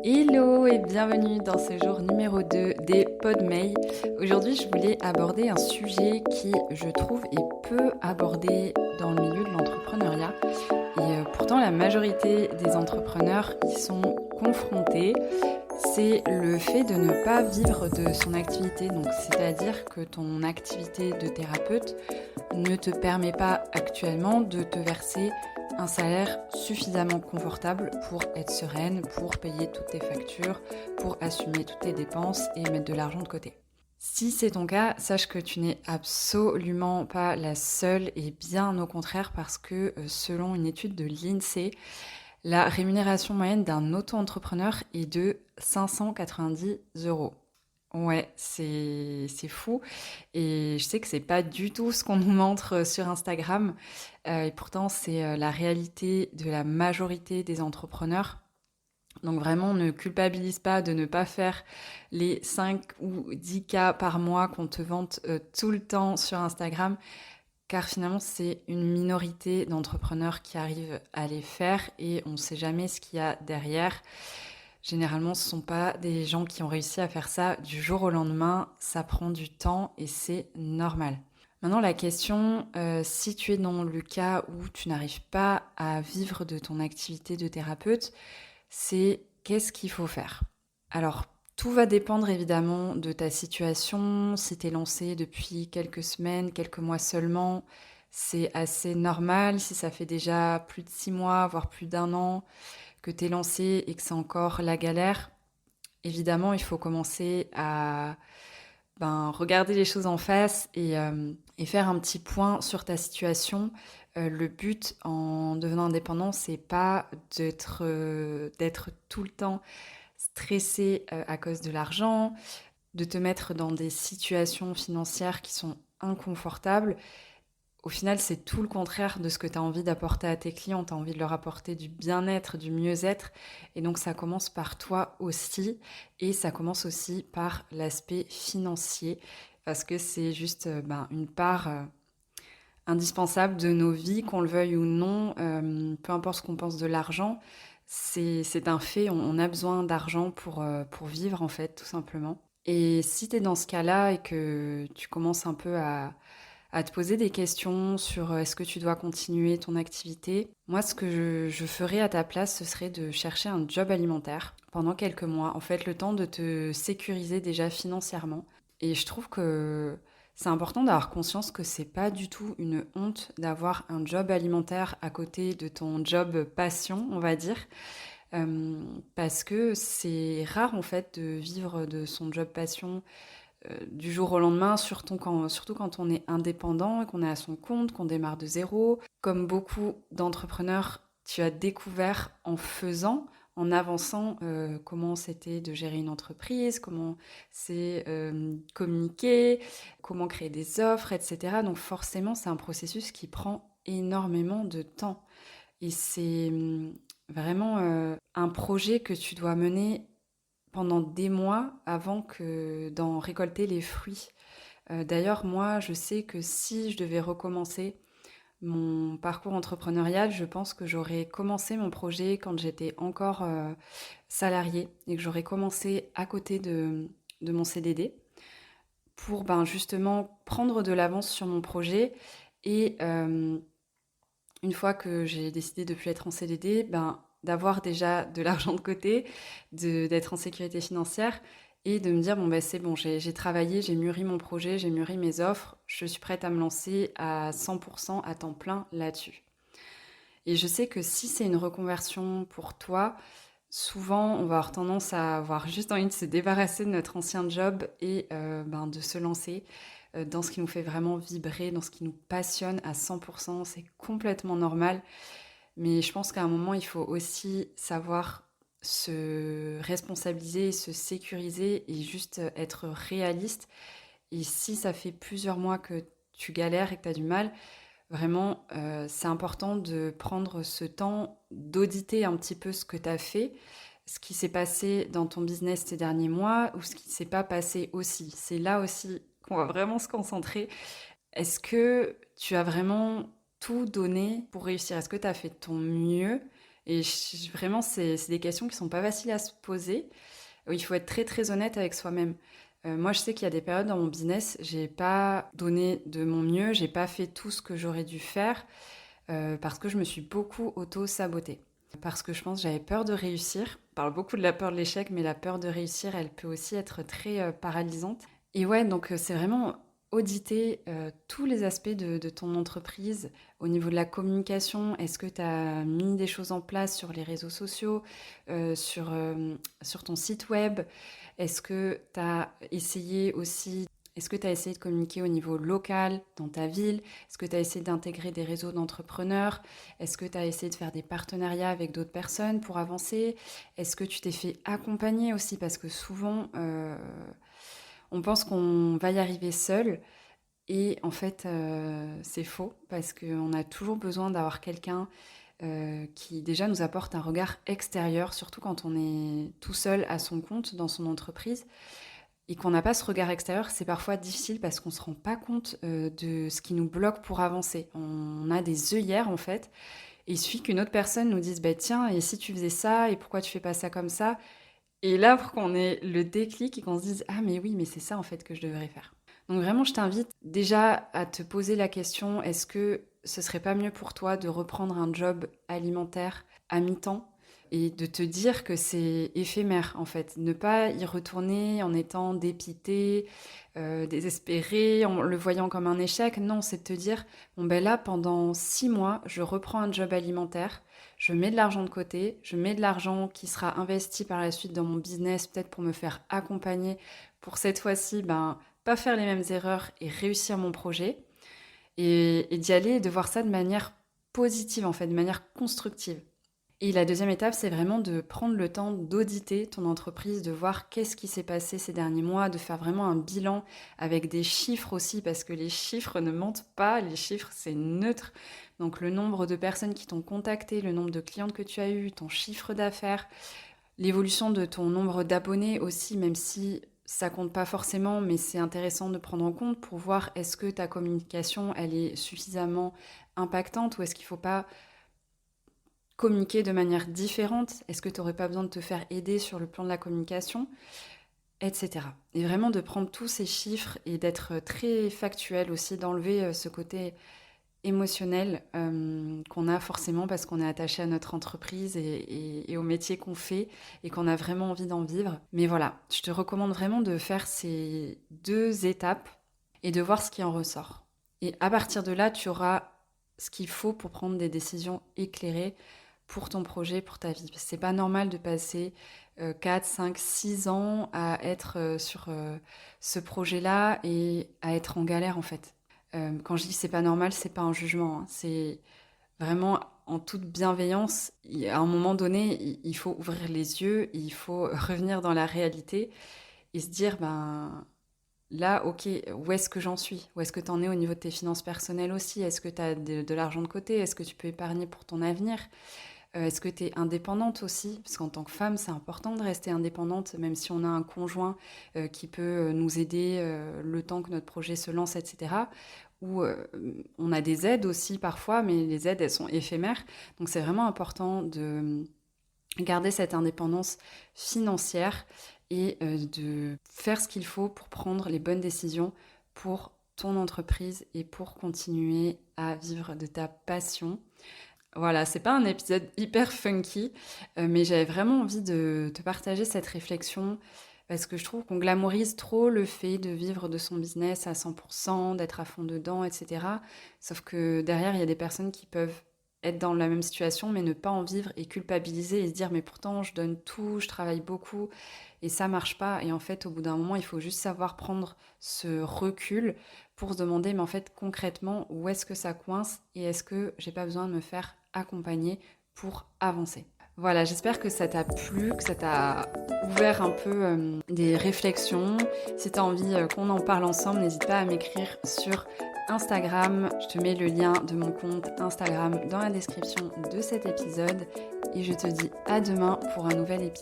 Hello et bienvenue dans ce jour numéro 2 des Podmay. Aujourd'hui, je voulais aborder un sujet qui, je trouve, est peu abordé dans le milieu de l'entrepreneuriat. Et pourtant, la majorité des entrepreneurs y sont confrontés. C'est le fait de ne pas vivre de son activité. Donc, c'est-à-dire que ton activité de thérapeute ne te permet pas actuellement de te verser un salaire suffisamment confortable pour être sereine, pour payer toutes tes factures, pour assumer toutes tes dépenses et mettre de l'argent de côté. Si c'est ton cas, sache que tu n'es absolument pas la seule et bien au contraire parce que selon une étude de l'INSEE, la rémunération moyenne d'un auto-entrepreneur est de 590 euros. Ouais, c'est fou. Et je sais que c'est pas du tout ce qu'on nous montre sur Instagram. Et pourtant, c'est la réalité de la majorité des entrepreneurs. Donc vraiment, ne culpabilise pas de ne pas faire les 5 ou 10 cas par mois qu'on te vante tout le temps sur Instagram, car finalement, c'est une minorité d'entrepreneurs qui arrivent à les faire et on ne sait jamais ce qu'il y a derrière. Généralement, ce ne sont pas des gens qui ont réussi à faire ça du jour au lendemain. Ça prend du temps et c'est normal. Maintenant, la question, si tu es dans le cas où tu n'arrives pas à vivre de ton activité de thérapeute, c'est qu'est-ce qu'il faut faire? Alors, tout va dépendre évidemment de ta situation. Si tu es lancé depuis quelques semaines, quelques mois seulement, c'est assez normal. Si ça fait déjà plus de 6 mois, voire plus d'un an, que tu es lancé et que c'est encore la galère, évidemment, il faut commencer à regarder les choses en face et faire un petit point sur ta situation. Le but en devenant indépendant, c'est pas d'être tout le temps stressé à cause de l'argent, de te mettre dans des situations financières qui sont inconfortables. Au final, c'est tout le contraire de ce que tu as envie d'apporter à tes clients. Tu as envie de leur apporter du bien-être, du mieux-être. Et donc, ça commence par toi aussi. Et ça commence aussi par l'aspect financier. Parce que c'est juste une part indispensable de nos vies, qu'on le veuille ou non. Peu importe ce qu'on pense de l'argent, c'est un fait. On a besoin d'argent pour vivre, en fait, tout simplement. Et si tu es dans ce cas-là et que tu commences un peu à te poser des questions sur est-ce que tu dois continuer ton activité. Moi, ce que je ferais à ta place, ce serait de chercher un job alimentaire pendant quelques mois. En fait, le temps de te sécuriser déjà financièrement. Et je trouve que c'est important d'avoir conscience que c'est pas du tout une honte d'avoir un job alimentaire à côté de ton job passion, on va dire. Parce que c'est rare en fait de vivre de son job passion du jour au lendemain, surtout quand on est indépendant et qu'on est à son compte, qu'on démarre de zéro. Comme beaucoup d'entrepreneurs, tu as découvert en faisant, en avançant, comment c'était de gérer une entreprise, comment c'est communiquer, comment créer des offres, etc. Donc forcément, c'est un processus qui prend énormément de temps. Et c'est vraiment un projet que tu dois mener pendant des mois avant que d'en récolter les fruits. D'ailleurs, moi, je sais que si je devais recommencer mon parcours entrepreneurial, je pense que j'aurais commencé mon projet quand j'étais encore salariée et que j'aurais commencé à côté de mon CDD pour justement prendre de l'avance sur mon projet et une fois que j'ai décidé de plus être en CDD, d'avoir déjà de l'argent de côté, d'être en sécurité financière et de me dire c'est bon, j'ai travaillé, j'ai mûri mon projet, j'ai mûri mes offres, je suis prête à me lancer à 100% à temps plein là-dessus. Et je sais que si c'est une reconversion pour toi, souvent on va avoir tendance à avoir juste envie de se débarrasser de notre ancien job et de se lancer dans ce qui nous fait vraiment vibrer, dans ce qui nous passionne à 100%. C'est complètement normal. Mais je pense qu'à un moment, il faut aussi savoir se responsabiliser, se sécuriser et juste être réaliste. Et si ça fait plusieurs mois que tu galères et que tu as du mal, vraiment, c'est important de prendre ce temps d'auditer un petit peu ce que tu as fait, ce qui s'est passé dans ton business ces derniers mois ou ce qui ne s'est pas passé aussi. C'est là aussi qu'on va vraiment se concentrer. Est-ce que tu as vraiment tout donné pour réussir? Est-ce que tu as fait de ton mieux? Et vraiment, c'est des questions qui sont pas faciles à se poser, où il faut être très très honnête avec soi-même. Moi, je sais qu'il y a des périodes dans mon business, j'ai pas donné de mon mieux, j'ai pas fait tout ce que j'aurais dû faire, parce que je me suis beaucoup auto-sabotée. Parce que je pense que j'avais peur de réussir. On parle beaucoup de la peur de l'échec, mais la peur de réussir, elle peut aussi être très paralysante. Et ouais, donc c'est vraiment auditer tous les aspects de ton entreprise. Au niveau de la communication, est-ce que tu as mis des choses en place sur les réseaux sociaux, sur ton site web? Est-ce que tu as essayé aussi est-ce que tu as essayé de communiquer au niveau local, dans ta ville? Est-ce que tu as essayé d'intégrer des réseaux d'entrepreneurs? Est-ce que tu as essayé de faire des partenariats avec d'autres personnes pour avancer? Est-ce que tu t'es fait accompagner aussi? Parce que souvent, on pense qu'on va y arriver seul. Et en fait, c'est faux parce qu'on a toujours besoin d'avoir quelqu'un qui déjà nous apporte un regard extérieur, surtout quand on est tout seul à son compte dans son entreprise. Et qu'on n'a pas ce regard extérieur, c'est parfois difficile parce qu'on ne se rend pas compte de ce qui nous bloque pour avancer. On a des œillères en fait, et il suffit qu'une autre personne nous dise bah, tiens, et si tu faisais ça, et pourquoi tu fais pas ça comme ça? Et là, pour qu'on ait le déclic et qu'on se dise ah, mais oui, mais c'est ça en fait que je devrais faire. Donc vraiment, je t'invite déjà à te poser la question est-ce que ce serait pas mieux pour toi de reprendre un job alimentaire à mi-temps? Et de te dire que c'est éphémère, en fait. Ne pas y retourner en étant dépité, désespéré, en le voyant comme un échec. Non, c'est de te dire, bon ben là, pendant 6 mois, je reprends un job alimentaire, je mets de l'argent de côté, je mets de l'argent qui sera investi par la suite dans mon business, peut-être pour me faire accompagner, pour cette fois-ci, ben, pas faire les mêmes erreurs et réussir mon projet. Et d'y aller et de voir ça de manière positive, en fait, de manière constructive. Et la deuxième étape, c'est vraiment de prendre le temps d'auditer ton entreprise, de voir qu'est-ce qui s'est passé ces derniers mois, de faire vraiment un bilan avec des chiffres aussi, parce que les chiffres ne mentent pas, les chiffres c'est neutre. Donc le nombre de personnes qui t'ont contacté, le nombre de clientes que tu as eues, ton chiffre d'affaires, l'évolution de ton nombre d'abonnés aussi, même si ça compte pas forcément, mais c'est intéressant de prendre en compte pour voir est-ce que ta communication elle est suffisamment impactante ou est-ce qu'il faut pas communiquer de manière différente? Est-ce que tu n'aurais pas besoin de te faire aider sur le plan de la communication? Etc. Et vraiment de prendre tous ces chiffres et d'être très factuel aussi, d'enlever ce côté émotionnel qu'on a forcément parce qu'on est attaché à notre entreprise et au métier qu'on fait et qu'on a vraiment envie d'en vivre. Mais voilà, je te recommande vraiment de faire ces 2 étapes et de voir ce qui en ressort. Et à partir de là, tu auras ce qu'il faut pour prendre des décisions éclairées pour ton projet, pour ta vie. C'est pas normal de passer 4, 5, 6 ans à être sur ce projet-là et à être en galère en fait. Quand je dis c'est pas normal, c'est pas un jugement, hein. C'est vraiment en toute bienveillance. À un moment donné, il faut ouvrir les yeux, il faut revenir dans la réalité et se dire ben là, ok, où est-ce que j'en suis? Où est-ce que tu en es au niveau de tes finances personnelles aussi? Est-ce que tu as de l'argent de côté? Est-ce que tu peux épargner pour ton avenir? Est-ce que tu es indépendante aussi? Parce qu'en tant que femme, c'est important de rester indépendante, même si on a un conjoint qui peut nous aider le temps que notre projet se lance, etc. Ou on a des aides aussi parfois, mais les aides, elles sont éphémères. Donc c'est vraiment important de garder cette indépendance financière et de faire ce qu'il faut pour prendre les bonnes décisions pour ton entreprise et pour continuer à vivre de ta passion. Voilà, c'est pas un épisode hyper funky, mais j'avais vraiment envie de te partager cette réflexion parce que je trouve qu'on glamourise trop le fait de vivre de son business à 100%, d'être à fond dedans, etc. Sauf que derrière, il y a des personnes qui peuvent être dans la même situation, mais ne pas en vivre et culpabiliser et se dire mais pourtant je donne tout, je travaille beaucoup et ça marche pas. Et en fait, au bout d'un moment, il faut juste savoir prendre ce recul pour se demander mais en fait concrètement où est-ce que ça coince et est-ce que j'ai pas besoin de me faire accompagner pour avancer. Voilà, j'espère que ça t'a plu, que ça t'a ouvert un peu des réflexions. Si tu as envie qu'on en parle ensemble, n'hésite pas à m'écrire sur Instagram. Je te mets le lien de mon compte Instagram dans la description de cet épisode. Et je te dis à demain pour un nouvel épisode.